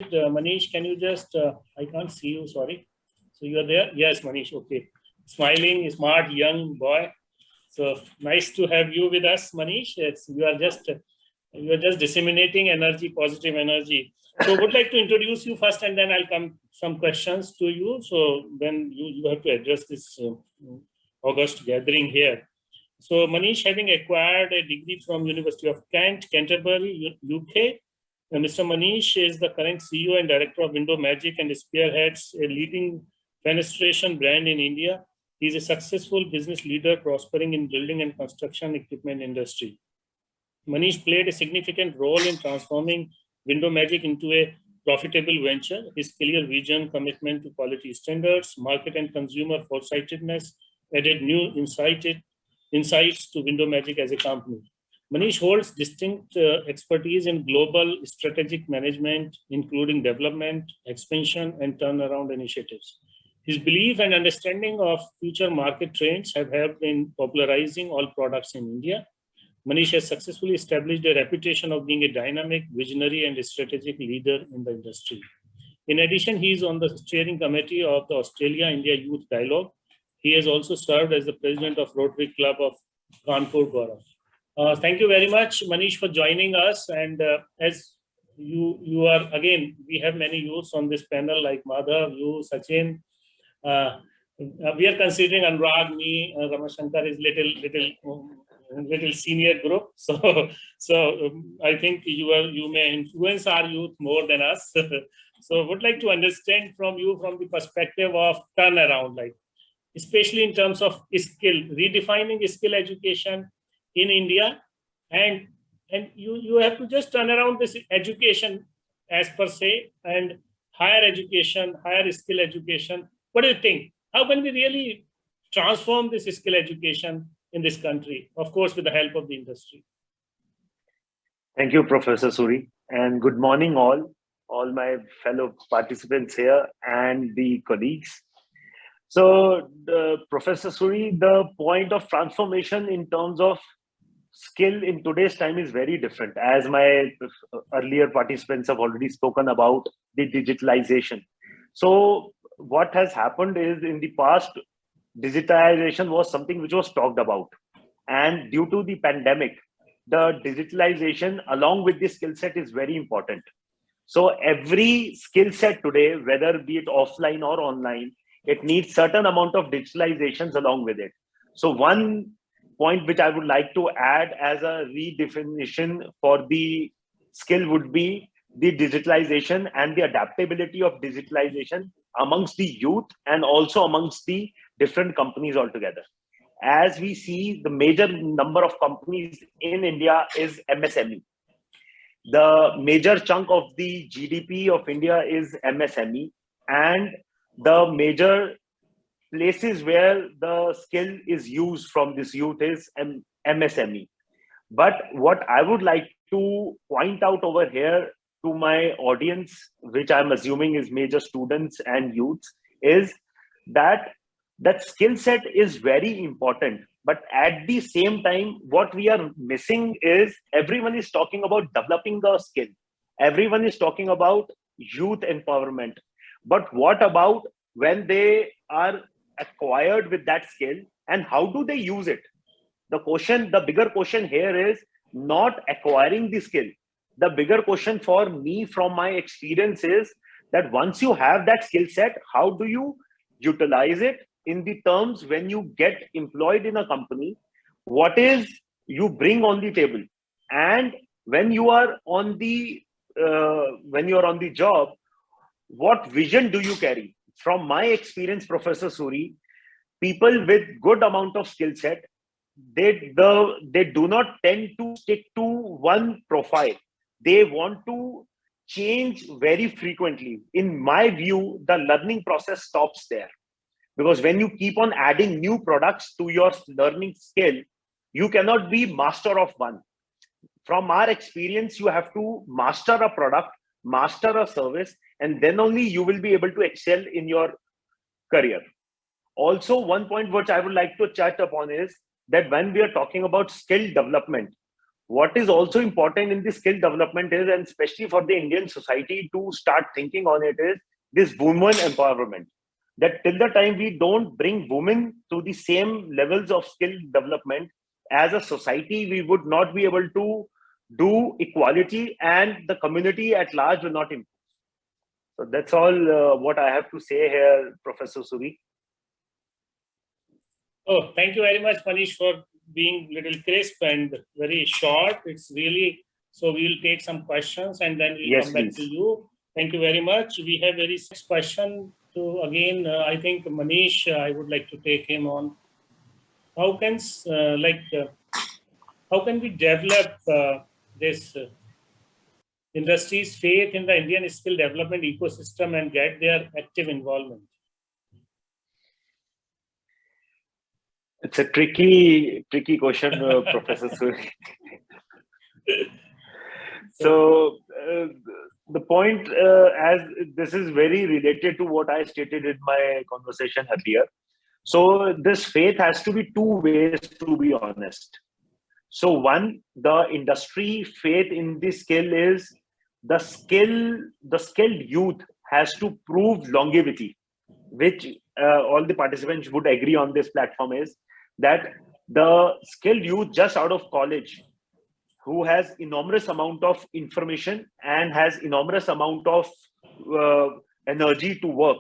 Manish, can you just, I can't see you, sorry. So you are there? Yes, Manish, okay. Smiling, smart, young boy. So nice to have you with us, Manish. You are just disseminating energy, positive energy. So would like to introduce you first, and then I'll come some questions to you. So then you have to address this August gathering here. So Manish, having acquired a degree from University of Kent, Canterbury, UK, Mr. Manish is the current CEO and director of Window Magic and spearheads a leading fenestration brand in India. He is a successful business leader prospering in building and construction equipment industry. Manish played a significant role in transforming Window Magic into a profitable venture. His clear vision, commitment to quality standards, market and consumer foresightedness added new insights to Window Magic as a company. Manish holds distinct expertise in global strategic management, including development, expansion, and turnaround initiatives. His belief and understanding of future market trends have helped in popularizing all products in India. Manish has successfully established a reputation of being a dynamic, visionary, and strategic leader in the industry. In addition, he is on the steering committee of the Australia-India Youth Dialogue. He has also served as the president of Rotary Club of Kanpur, Gaurav. Thank you very much, Manish, for joining us. And as you are, again, we have many youths on this panel like Madhav, you, Sachin. We are considering Anurag, me, Ramashankar is little senior group. So I think you may influence our youth more than us. So would like to understand from you from the perspective of turnaround, like especially in terms of skill, redefining skill education in India, and you have to just turn around this education as per se, and higher education, higher skill education. What do you think? How can we really transform this skill education in this country? Of course, with the help of the industry. Thank you, Professor Suri, and good morning, all my fellow participants here and the colleagues. So, Professor Suri, the point of transformation in terms of skill in today's time is very different. As my earlier participants have already spoken about the digitalization. So, what has happened is in the past, digitalization was something which was talked about. And due to the pandemic, the digitalization along with the skill set is very important. So every skill set today, whether be it offline or online, it needs certain amount of digitalizations along with it. So one point which I would like to add as a redefinition for the skill would be the digitalization and the adaptability of digitalization amongst the youth and also amongst the different companies altogether. As we see, the major number of companies in India is MSME. The major chunk of the GDP of India is MSME, and the major places where the skill is used from this youth is MSME. But what I would like to point out over here to my audience, which I'm assuming is major students and youths, is that that skill set is very important. But at the same time, what we are missing is everyone is talking about developing the skill. Everyone is talking about youth empowerment. But what about when they are acquired with that skill and how do they use it? The bigger question here is not acquiring the skill. The bigger question for me from my experience is that once you have that skill set, how do you utilize it in the terms when you get employed in a company? What is you bring on the table? And when you are on the job, what vision do you carry? From my experience, Professor Suri, people with good amount of skill set, they do not tend to stick to one profile. They want to change very frequently. In my view, the learning process stops there, because when you keep on adding new products to your learning skill, you cannot be master of one. From our experience, you have to master a product, master a service, and then only you will be able to excel in your career. Also, one point which I would like to chat upon is that when we are talking about skill development, what is also important in the skill development is, and especially for the Indian society to start thinking on it, is this women empowerment. That till the time we don't bring women to the same levels of skill development as a society, we would not be able to do equality, and the community at large will not improve. So that's all what I have to say here, Professor Suri. Oh, thank you very much, Manish, for being little crisp and very short. It's really, so we'll take some questions and then we'll come back to you. Thank you very much. We have very next question to, again, I think Manish, I would like to take him on. How can, how can we develop this industry's faith in the Indian skill development ecosystem and get their active involvement? It's a tricky question, Professor Suri. So the point, as this is very related to what I stated in my conversation earlier. So this faith has to be two ways, to be honest. So one, the industry faith in the skill is the skilled youth has to prove longevity, which all the participants would agree on this platform is that the skilled youth just out of college who has enormous amount of information and has enormous amount of energy to work,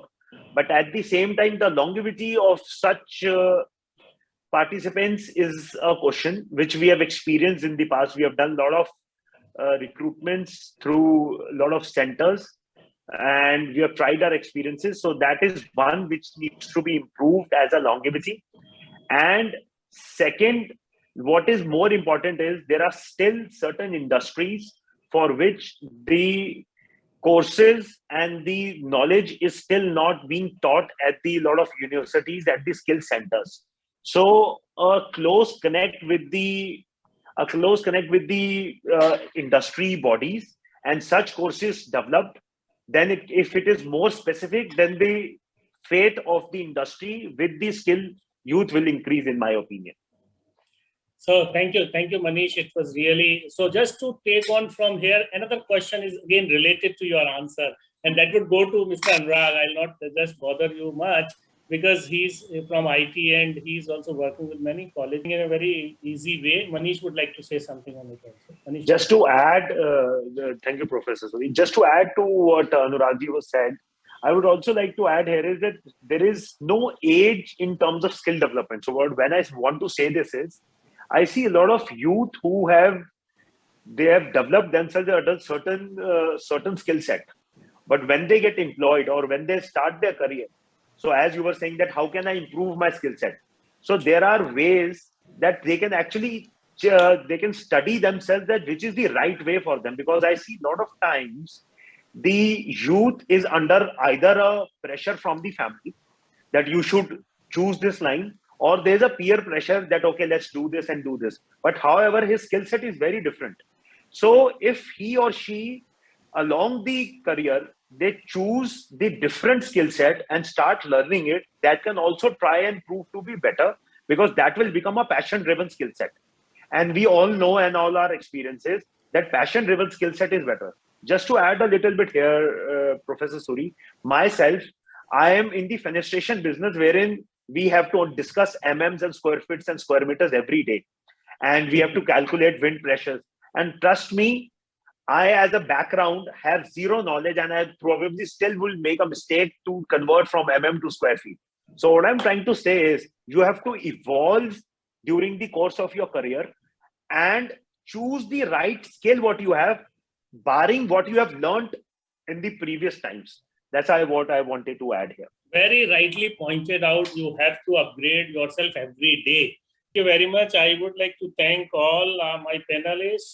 but at the same time the longevity of such participants is a question which we have experienced in the past. We have done a lot of recruitments through a lot of centers and we have tried our experiences. So that is one which needs to be improved as a longevity. And second, what is more important is there are still certain industries for which the courses and the knowledge is still not being taught at the lot of universities, at the skill centers. So a close connect with the industry bodies and such courses developed, then if it is more specific, then the faith of the industry with the skill youth will increase, in my opinion. So thank you, Manish. It was really, so just to take on from here, another question is again related to your answer, and that would go to Mr. Anurag. I'll not just bother you much because he's from IT and he's also working with many colleges in a very easy way. Manish would like to say something on it also. Manish, just to add, thank you, Professor. Just to add to what Anuragji was said, I would also like to add here is that there is no age in terms of skill development. So when I want to say this is, I see a lot of youth who have developed themselves at a certain skill set, but when they get employed or when they start their career, so as you were saying that how can I improve my skill set? So there are ways that they can actually they can study themselves that which is the right way for them, because I see a lot of times the youth is under either a pressure from the family that you should choose this line, or there's a peer pressure that, okay, let's do this and do this. But however, his skill set is very different. So if he or she along the career, they choose the different skill set and start learning it, that can also try and prove to be better, because that will become a passion driven skill set. And we all know, and all our experiences, that passion driven skill set is better. Just to add a little bit here, Professor Suri, myself, I am in the fenestration business wherein we have to discuss MMs and square feet and square meters every day. And we have to calculate wind pressures. And trust me, I, as a background, have zero knowledge, and I probably still will make a mistake to convert from MM to square feet. So what I'm trying to say is you have to evolve during the course of your career and choose the right skill what you have, barring what you have learned in the previous times. That's what I wanted to add here. Very rightly pointed out, you have to upgrade yourself every day. Thank you very much. I would like to thank all my panelists.